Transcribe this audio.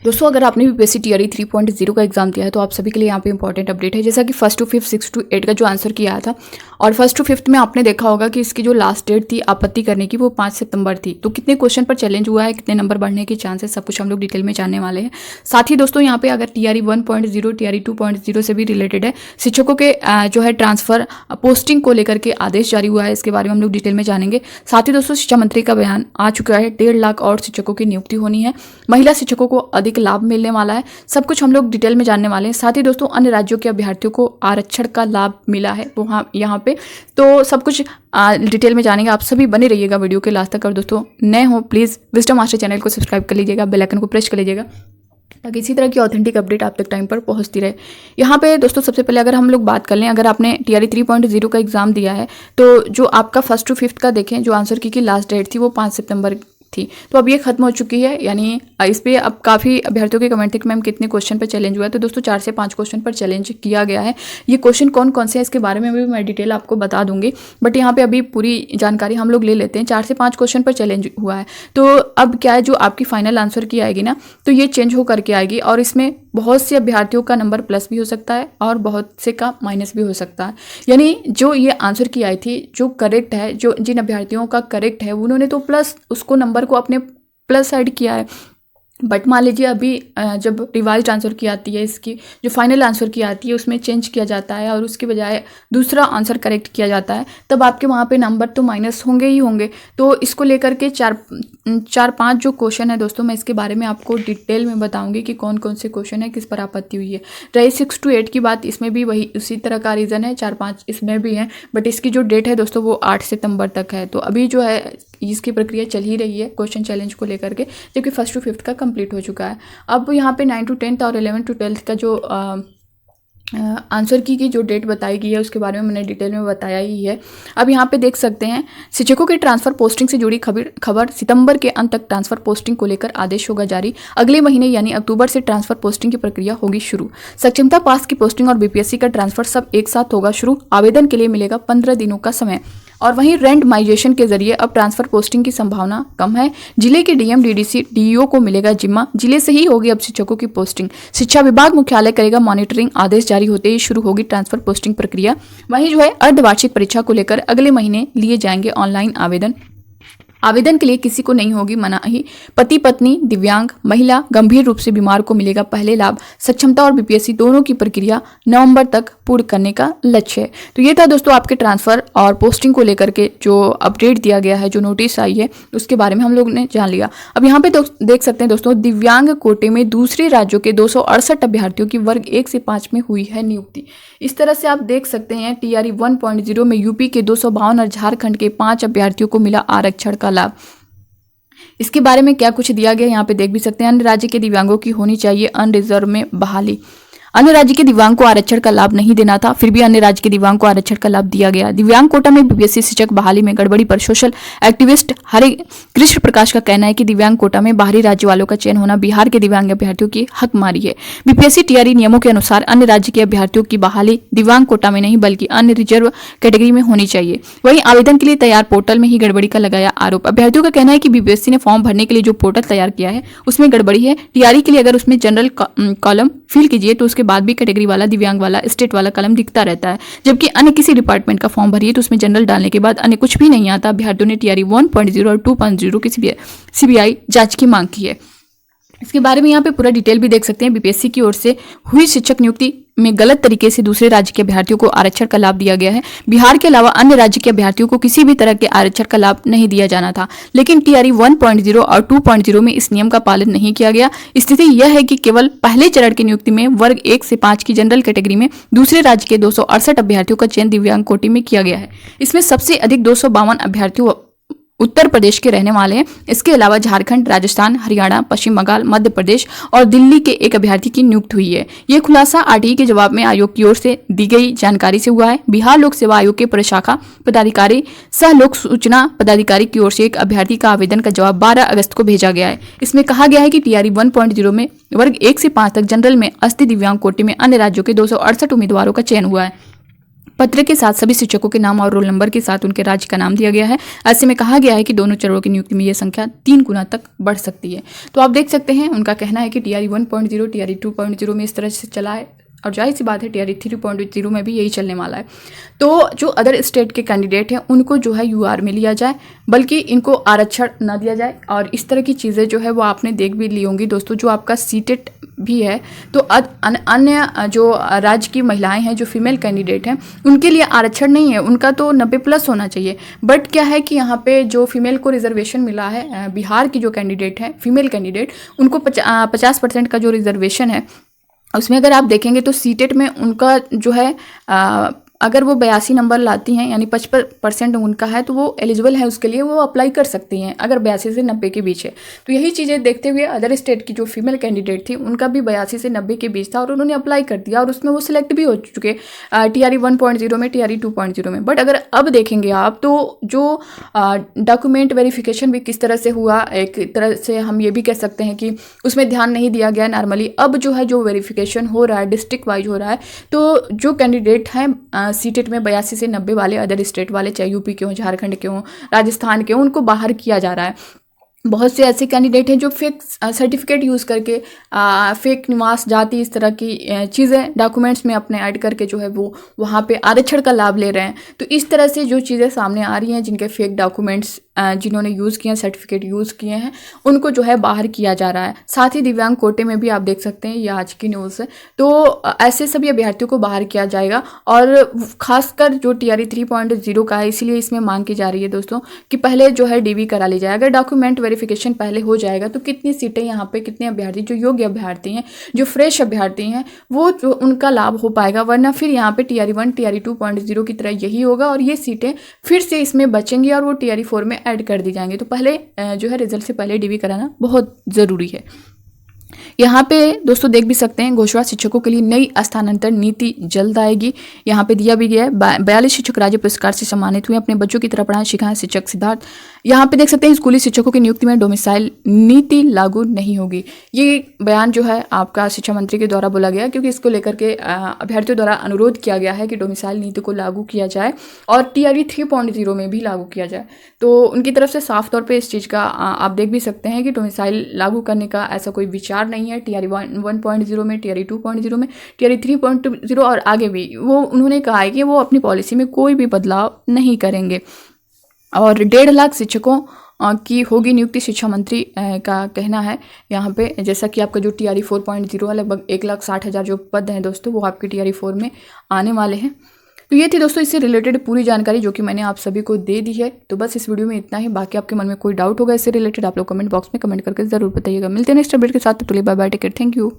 दोस्तों अगर आपने बीपीएससी टीआरई 3.0 का एग्जाम दिया है तो आप सभी के लिए यहाँ पे इंपॉर्टेंट अपडेट है। जैसा कि 1st to 5th 6 to 8 का जो आंसर किया था और 1st to 5th में आपने देखा होगा कि इसकी जो लास्ट डेट थी आपत्ति करने की वो 5 सितंबर थी। तो कितने क्वेश्चन पर चैलेंज हुआ है, कितने नंबर बढ़ने के चांसेस, सब कुछ हम लोग डिटेल में जानने वाले हैं। साथ ही दोस्तों यहाँ पे अगर टीआरई 1.0 टीआरई 2.0 से भी रिलेटेड है, शिक्षकों के जो है ट्रांसफर पोस्टिंग को लेकर के आदेश जारी हुआ है, इसके बारे में हम लोग डिटेल में जानेंगे। साथ ही दोस्तों शिक्षा मंत्री का बयान आ चुका है, 1.5 लाख और शिक्षकों की नियुक्ति होनी है, महिला शिक्षकों को अधिक लाभ मिलने वाला है, सब कुछ हम लोग डिटेल में जानने वाले हैं। साथ ही दोस्तों अन्य राज्यों के अभ्यर्थियों को आरक्षण का लाभ मिला है तो हाँ यहाँ पे तो सब कुछ डिटेल में जानेंगे। आप सभी बने रहिएगा वीडियो के लास्ट तक। और दोस्तों नए हो प्लीज़ विजडम मास्टर चैनल को सब्सक्राइब कर लीजिएगा, बेल आइकन को प्रेस कर लीजिएगा ताकि इसी तरह की ऑथेंटिक अपडेट आप तक टाइम पर पहुंचती रहे। यहाँ पे दोस्तों सबसे पहले अगर हम लोग बात कर लें, अगर आपने टीआरई 3.0 का एग्जाम दिया है तो जो आपका 1st to 5th का देखें जो आंसर की लास्ट डेट थी वो 5 सितंबर थी, तो अब ये खत्म हो चुकी है। यानी इस पर अब काफ़ी अभ्यर्थियों के कमेंट थे कि मैम कितने क्वेश्चन पर चैलेंज हुआ है, तो दोस्तों 4 से 5 क्वेश्चन पर चैलेंज किया गया है। ये क्वेश्चन कौन कौन से हैं इसके बारे में भी मैं डिटेल आपको बता दूंगी, बट यहाँ पे अभी पूरी जानकारी हम लोग ले लेते हैं। 4 से 5 क्वेश्चन पर चैलेंज हुआ है, तो अब क्या है जो आपकी फाइनल आंसर की आएगी ना तो ये चेंज हो करके आएगी और इसमें बहुत से अभ्यर्थियों का नंबर प्लस भी हो सकता है और बहुत से का माइनस भी हो सकता है। यानी जो ये आंसर की आई थी जो करेक्ट है, जो जिन अभ्यर्थियों का करेक्ट है उन्होंने तो प्लस उसको नंबर को अपने प्लस साइड किया है, बट मान लीजिए अभी जब रिवाइज आंसर की आती है, इसकी जो फाइनल आंसर की आती है उसमें चेंज किया जाता है और उसके बजाय दूसरा आंसर करेक्ट किया जाता है, तब आपके वहाँ पे नंबर तो माइनस होंगे ही होंगे। तो इसको लेकर के 4-5 जो क्वेश्चन है दोस्तों मैं इसके बारे में आपको डिटेल में बताऊंगी कि कौन कौन से क्वेश्चन है, किस पर आपत्ति हुई है। रही 6 to 8 की बात, इसमें भी वही उसी तरह का रीज़न है, 4-5 इसमें भी है, बट इसकी जो डेट है दोस्तों वो 8 सितंबर तक है। तो अभी जो है इसकी प्रक्रिया चल ही रही है क्वेश्चन चैलेंज को लेकर के, जबकि 1st to 5th का कंप्लीट हो चुका है। अब यहाँ पे 9 to 10th और 11 to 12th का जो आंसर की जो डेट बताई गई है उसके बारे में मैंने डिटेल में बताया ही है। अब यहाँ पे देख सकते हैं शिक्षकों के ट्रांसफर पोस्टिंग से जुड़ी खबर सितंबर के अंत तक ट्रांसफर पोस्टिंग को लेकर आदेश होगा जारी। अगले महीने यानी अक्टूबर से ट्रांसफर पोस्टिंग की प्रक्रिया होगी शुरू। सक्षमता पास की पोस्टिंग और बीपीएससी का ट्रांसफर सब एक साथ होगा शुरू। आवेदन के लिए मिलेगा 15 दिनों का समय और वहीं रैंडमाइजेशन के जरिए अब ट्रांसफर पोस्टिंग की संभावना कम है। जिले के डीएम डीडीसी डीईओ को मिलेगा जिम्मा, जिले से ही होगी अब शिक्षकों की पोस्टिंग। शिक्षा विभाग मुख्यालय करेगा मॉनिटरिंग, आदेश जारी होते ही शुरू होगी ट्रांसफर पोस्टिंग प्रक्रिया। वहीं जो है अर्धवार्षिक परीक्षा को लेकर अगले महीने लिए जाएंगे ऑनलाइन आवेदन। आवेदन के लिए किसी को नहीं होगी मनाही। पति पत्नी, दिव्यांग, महिला, गंभीर रूप से बीमार को मिलेगा पहले लाभ। सक्षमता और बीपीएससी दोनों की प्रक्रिया नवंबर तक पूर्ण करने का लक्ष्य है। तो ये था दोस्तों आपके ट्रांसफर और पोस्टिंग को लेकर के जो अपडेट दिया गया है, जो नोटिस आई है उसके बारे में हम लोग ने जान लिया। अब यहाँ पे देख सकते हैं दोस्तों दिव्यांग कोटे में दूसरे राज्यों के 268 अभ्यर्थियों की वर्ग 1 से 5 में हुई है नियुक्ति। इस तरह से आप देख सकते हैं टीआरई 1.0 में यूपी के 252 और झारखंड के 5 अभ्यर्थियों को मिला आरक्षण का लाभ। इसके बारे में क्या कुछ दिया गया यहाँ पे देख भी सकते हैं। अन्य राज्य के दिव्यांगों की होनी चाहिए अनरिजर्व में बहाली। अन्य राज्य के दिव्यांग को आरक्षण का लाभ नहीं देना था, फिर भी अन्य राज्य के दिव्यांग को आरक्षण का लाभ दिया गया। दिव्यांग कोटा में बीपीएससी शिक्षक बहाली में गड़बड़ी पर सोशल एक्टिविस्ट हरे कृष्ण प्रकाश का कहना है कि दिव्यांग कोटा में बाहरी राज्य वालों का चयन होना बिहार के दिव्यांग अभ्यर्थियों की हक मारी है। बीपीएससी टीआरई नियमों के अनुसार अन्य राज्य के अभ्यर्थियों की बहाली दिव्यांग कोटा में नहीं बल्कि अन्य रिजर्व कैटेगरी में होनी चाहिए। वहीं आवेदन के लिए तैयार पोर्टल में ही गड़बड़ी का लगाया आरोप। अभ्यर्थियों का कहना है कि बीपीएससी ने फॉर्म भरने के लिए जो पोर्टल तैयार किया है उसमें गड़बड़ी है। टीआरई के लिए अगर उसमें जनरल कॉलम फिल कीजिए तो उसके बाद भी कैटेगरी वाला, दिव्यांग वाला, स्टेट वाला कॉलम दिखता रहता है, जबकि अन्य किसी डिपार्टमेंट का फॉर्म भरिए तो उसमें जनरल डालने के बाद अन्य कुछ भी नहीं आता। अभ्यर्थियों ने टीआरई 1.0 और 2.0 की सीबीआई जांच की मांग की है। इसके बारे में यहाँ पे पूरा डिटेल भी देख सकते हैं। बीपीएससी की ओर से हुई शिक्षक नियुक्ति में गलत तरीके से दूसरे राज्य के अभ्यर्थियों को आरक्षण का लाभ दिया गया है। बिहार के अलावा अन्य राज्य के अभ्यर्थियों को किसी भी तरह के आरक्षण का लाभ नहीं दिया जाना था, लेकिन टीआरई 1.0 और 2.0 में इस नियम का पालन नहीं किया गया। स्थिति यह है कि केवल पहले चरण की नियुक्ति में वर्ग 1 से 5 की जनरल कैटेगरी में दूसरे राज्य के 268 अभ्यर्थियों का चयन दिव्यांग कोटि में किया गया है। इसमें सबसे अधिक 252 अभ्यर्थियों उत्तर प्रदेश के रहने वाले हैं। इसके अलावा झारखंड, राजस्थान, हरियाणा, पश्चिम बंगाल, मध्य प्रदेश और दिल्ली के एक अभ्यर्थी की नियुक्ति हुई है। यह खुलासा आरटीई के जवाब में आयोग की ओर से दी गई जानकारी से हुआ है। बिहार लोक सेवा आयोग के प्रशाखा पदाधिकारी सह लोक सूचना पदाधिकारी की ओर से एक अभ्यर्थी का आवेदन का जवाब 12 अगस्त को भेजा गया है। इसमें कहा गया है कि टीआरई 1.0 में वर्ग 1 से 5 तक जनरल में अस्थि दिव्यांग कोटि में अन्य राज्यों के 268 उम्मीदवारों का चयन हुआ है। पत्र के साथ सभी शिक्षकों के नाम और रोल नंबर के साथ उनके राज्य का नाम दिया गया है। ऐसे में कहा गया है कि दोनों चरणों की नियुक्ति में यह संख्या 3 गुना तक बढ़ सकती है। तो आप देख सकते हैं उनका कहना है कि TRE 1.0 TRE 2.0 में इस तरह से चला है और जाहिर सी बात है TRE 3.0 में भी यही चलने वाला है। तो जो अदर स्टेट के कैंडिडेट हैं उनको जो है UR में लिया जाए, बल्कि इनको आरक्षण ना दिया जाए। और इस तरह की चीज़ें जो है वो आपने देख भी ली होंगी दोस्तों। जो आपका सीटेट भी है तो अन्य जो राज्य की महिलाएं हैं जो फीमेल कैंडिडेट हैं उनके लिए आरक्षण नहीं है, उनका तो 90+ होना चाहिए। बट क्या है कि यहाँ पे जो फीमेल को रिजर्वेशन मिला है, बिहार की जो कैंडिडेट है फीमेल कैंडिडेट, उनको 50% का जो रिजर्वेशन है उसमें अगर आप देखेंगे तो सीटेट में उनका जो है अगर वो 82 नंबर लाती हैं यानी 55% उनका है तो वो एलिजिबल है, उसके लिए वो अप्लाई कर सकती हैं अगर 82 से 90 के बीच है। तो यही चीज़ें देखते हुए अदर स्टेट की जो फीमेल कैंडिडेट थी उनका भी 82 से 90 के बीच था और उन्होंने अप्लाई कर दिया और उसमें वो सिलेक्ट भी हो चुके TRE 1.0 में, TRE 2.0 में। बट अगर अब देखेंगे आप तो जो डॉक्यूमेंट वेरिफिकेशन भी किस तरह से हुआ, एक तरह से हम ये भी कह सकते हैं कि उसमें ध्यान नहीं दिया गया नॉर्मली। अब जो है जो वेरिफिकेशन हो रहा है डिस्ट्रिक्ट वाइज हो रहा है, तो जो कैंडिडेट हैं सीटेट में 82 से 90 वाले अदर स्टेट वाले, चाहे यूपी के हों, झारखंड के हों, राजस्थान के हों, उनको बाहर किया जा रहा है। बहुत से ऐसे कैंडिडेट हैं जो फेक सर्टिफिकेट यूज़ करके फेक निवास जाति इस तरह की चीज़ें डॉक्यूमेंट्स में अपने ऐड करके जो है वो वहाँ पे आरक्षण का लाभ ले रहे हैं। तो इस तरह से जो चीज़ें सामने आ रही हैं, जिनके फेक डॉक्यूमेंट्स जिन्होंने यूज़ किए हैं, सर्टिफिकेट यूज़ किए हैं, उनको जो है बाहर किया जा रहा है। साथ ही दिव्यांग कोटे में भी आप देख सकते हैं, ये आज की न्यूज़ है। तो ऐसे सभी अभ्यर्थियों को बाहर किया जाएगा और खासकर जो TRE 3.0 का है, इसीलिए इसमें मांग की जा रही है दोस्तों कि पहले जो है DV करा ली जाए। अगर डॉक्यूमेंट वेरिफिकेशन पहले हो जाएगा तो कितनी सीटें यहाँ पे, कितने अभ्यर्थी जो योग्य अभ्यर्थी हैं, जो फ्रेश अभ्यर्थी हैं, वो जो उनका लाभ हो पाएगा। वरना फिर यहाँ पे TRE 1 TRE 2.0 की तरह यही होगा और ये सीटें फिर से इसमें बचेंगी और वो TRE 4 में ऐड कर दी जाएंगे। तो पहले जो है रिजल्ट से पहले DV कराना बहुत ज़रूरी है। यहाँ पे दोस्तों देख भी सकते हैं, घोषणा शिक्षकों के लिए नई स्थानांतरण नीति जल्द आएगी। यहाँ पे दिया भी गया है 42 शिक्षक राज्य पुरस्कार से सम्मानित हुए, अपने बच्चों की तरह पढ़ाएं सिखाएं शिक्षक सिद्धार्थ। यहाँ पे देख सकते हैं स्कूली शिक्षकों की नियुक्ति में डोमिसाइल नीति लागू नहीं होगी। ये बयान जो है आपका शिक्षा मंत्री के द्वारा बोला गया, क्योंकि इसको लेकर के अभ्यर्थियों द्वारा अनुरोध किया गया है कि डोमिसाइल नीति को लागू किया जाए और TRE 3.0 में भी लागू किया जाए। तो उनकी तरफ से साफ तौर पर इस चीज़ का आप देख भी सकते हैं कि डोमिसाइल लागू करने का ऐसा कोई विचार नहीं है। TRE 1.0 में, TRE 2.0 में, TRE 3.0 और आगे भी वो उन्होंने कहा है कि वो अपनी पॉलिसी में कोई भी बदलाव नहीं करेंगे। और 1.5 लाख शिक्षकों की होगी नियुक्ति, शिक्षा मंत्री का कहना है। यहाँ पे जैसा कि आपका जो TRE 4.0 है, लगभग 1,60,000 जो पद हैं दोस्तों वो आपके TRE 4 में आने वाले हैं। तो ये थी दोस्तों इससे रिलेटेड पूरी जानकारी जो कि मैंने आप सभी को दे दी है। तो बस इस वीडियो में इतना ही। बाकी आपके मन में कोई डाउट होगा इससे रिलेटेड, आप लोग कमेंट बॉक्स में कमेंट करके ज़रूर बताइएगा। मिलते हैं नेक्स्ट अपडेट के साथ। तो bye bye, take care, thank you.